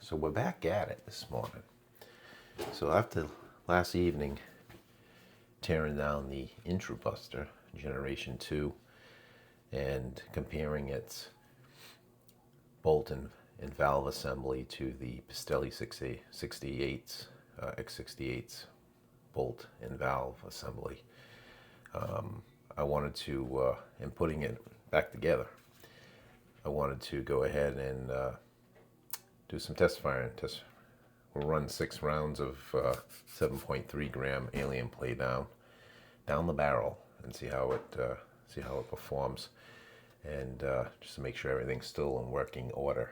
So we're back at it this morning. So after last evening tearing down the IntruBuster Generation 2 and comparing its bolt and valve assembly to the Pistelli X68's bolt and valve assembly, I wanted to, in putting it back together, I wanted to go ahead and do some test firing. We'll run 6 rounds of 7.3 gram alien play down the barrel and see how it performs, and just to make sure everything's still in working order.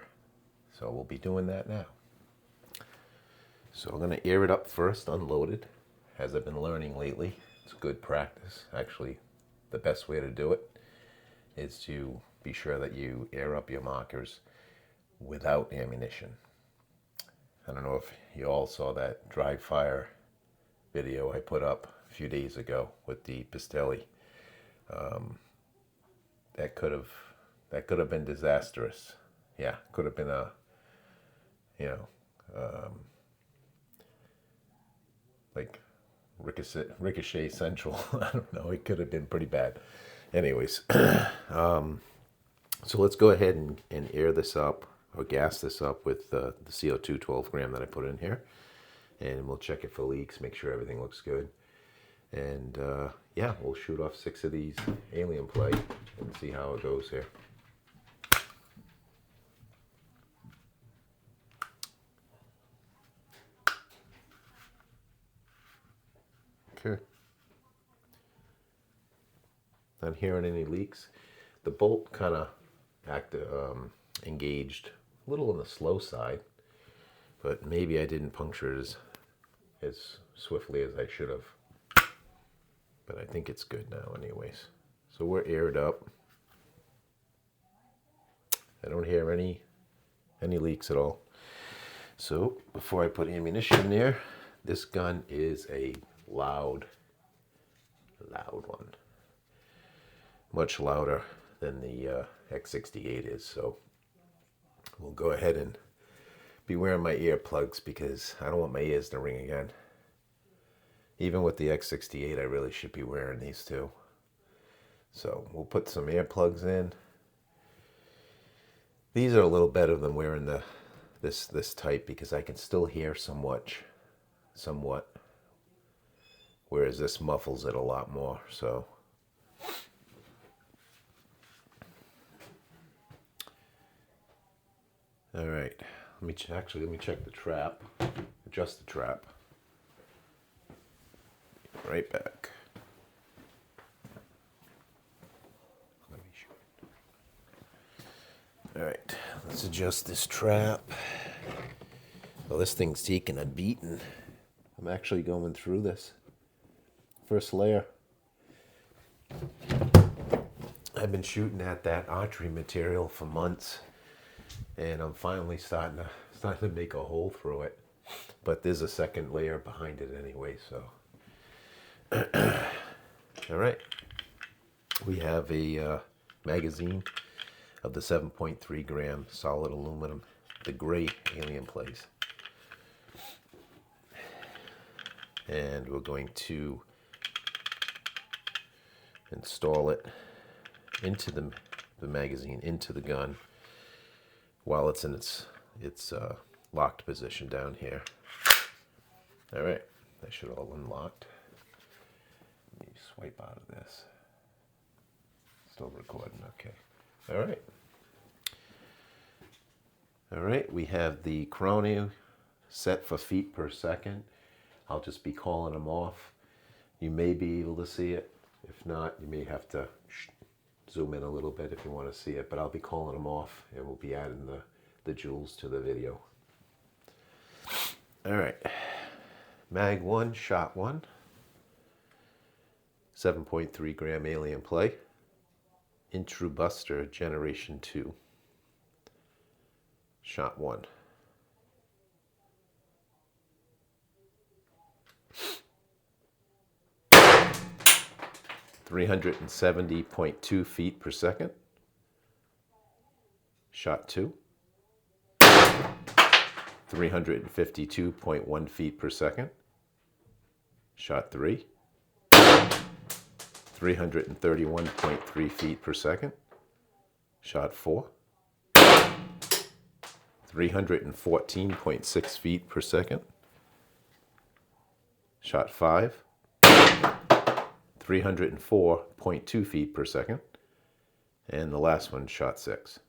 So we'll be doing that now. So I'm going to air it up first, unloaded, as I've been learning lately. It's good practice. Actually, the best way to do it is to be sure that you air up your markers without ammunition. I don't know if you all saw that dry fire video I put up a few days ago with the Pistelli. That could have been disastrous. Yeah, could have been a, like ricochet central. I don't know. It could have been pretty bad. Anyways, so let's go ahead and air this up, or gas this up with the CO2 12 gram that I put in here, and we'll check it for leaks, make sure everything looks good, and yeah, we'll shoot off 6 of these alien play and see how it goes here. Okay. Not hearing any leaks. The bolt kind of engaged a little on the slow side, but maybe I didn't puncture it as swiftly as I should have. But I think it's good now anyways. So we're aired up. I don't hear any leaks at all. So before I put ammunition in there, this gun is a loud one. Much louder than the X68 is, so we'll go ahead and be wearing my earplugs because I don't want my ears to ring again. Even with the X68, I really should be wearing these too. So we'll put some earplugs in. These are a little better than wearing this type because I can still hear somewhat, whereas this muffles it a lot more. So all right, let me check the trap, adjust the trap. Right back. All right, let's adjust this trap. Well, this thing's taking a beating. I'm actually going through this first layer. I've been shooting at that archery material for months, and I'm finally starting to make a hole through it. But there's a second layer behind it anyway, so. All right, we have a magazine of the 7.3 gram solid aluminum, the gray alien plays, and we're going to install it into the magazine, into the gun, while it's in its locked position down here. All right, that should all unlocked. Let me swipe out of this. Still recording, okay. All right, we have the chrono set for feet per second. I'll just be calling them off. You may be able to see it. If not, you may have to zoom in a little bit if you want to see it, but I'll be calling them off, and we'll be adding the joules to the video. All right, mag 1, shot 1, 7.3 gram alien play, IntruBuster Generation 2, shot 1. .2 feet per second. Shot 2. 352.1 feet per second. Shot 3. 331.3 feet per second. Shot 4. 314.6 feet per second. Shot 5. 304.2 feet per second. And the last one, shot 6.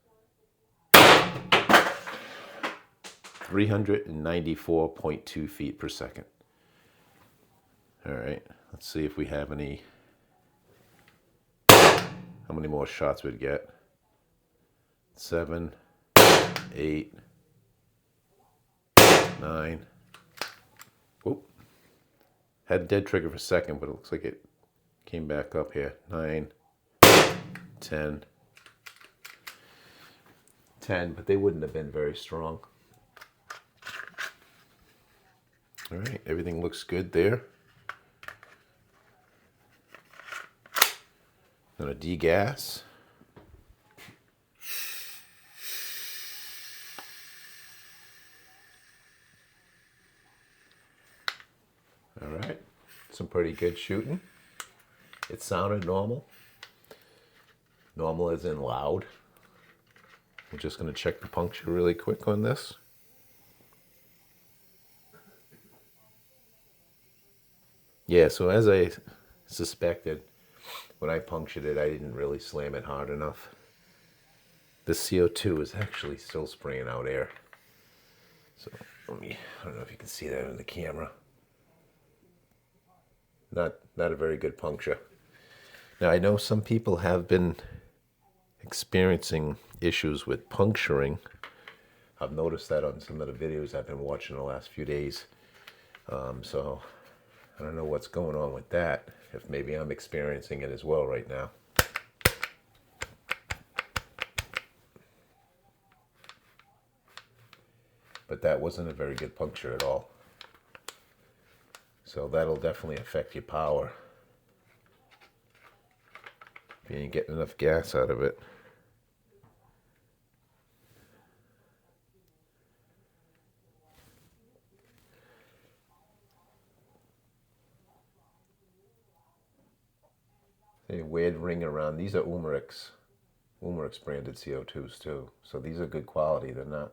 394.2 feet per second. All right, let's see if we have any, how many more shots we'd get. 7, 8, 9. Whoop. Had dead trigger for a second, but it looks like it came back up here. 9, 10, but they wouldn't have been very strong. All right, everything looks good there. Gonna degas. All right, some pretty good shooting. It sounded normal. Normal as in loud. We're just gonna check the puncture really quick on this. Yeah, so as I suspected, when I punctured it, I didn't really slam it hard enough. The CO2 is actually still spraying out air. So let me, I don't know if you can see that in the camera. Not a very good puncture. Now I know some people have been experiencing issues with puncturing. I've noticed that on some of the videos I've been watching the last few days. So I don't know what's going on with that, if maybe I'm experiencing it as well right now. But that wasn't a very good puncture at all. So that'll definitely affect your power if you ain't getting enough gas out of it. A weird ring around. These are Umerix branded CO2s too. So these are good quality. They're not,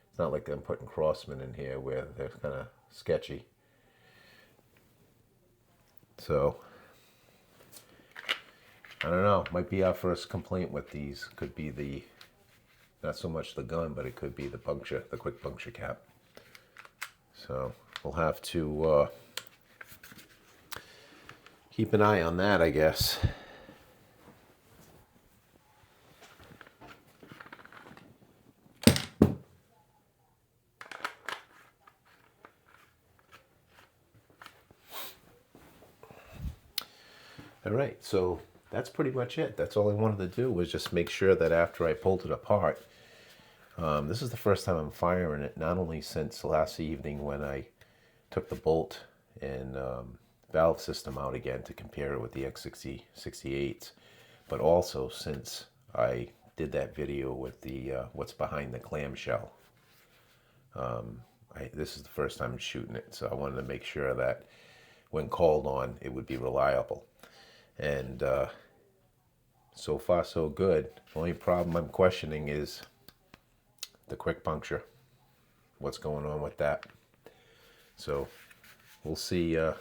it's not like I'm putting Crossman in here where they're kind of sketchy. So I don't know, might be our first complaint with these. Could be the, not so much the gun, but it could be the puncture, the quick puncture cap. So we'll have to keep an eye on that, I guess. All right, so that's pretty much it. That's all I wanted to do, was just make sure that after I pulled it apart, this is the first time I'm firing it, not only since last evening when I took the bolt and valve system out again to compare it with the X68s, but also since I did that video with the what's behind the clamshell. This is the first time I'm shooting it, so I wanted to make sure that when called on, it would be reliable. And so far so good. The only problem I'm questioning is the quick puncture. What's going on with that? So we'll see how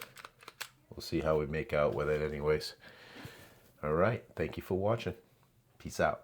we make out with it anyways. All right, thank you for watching. Peace out.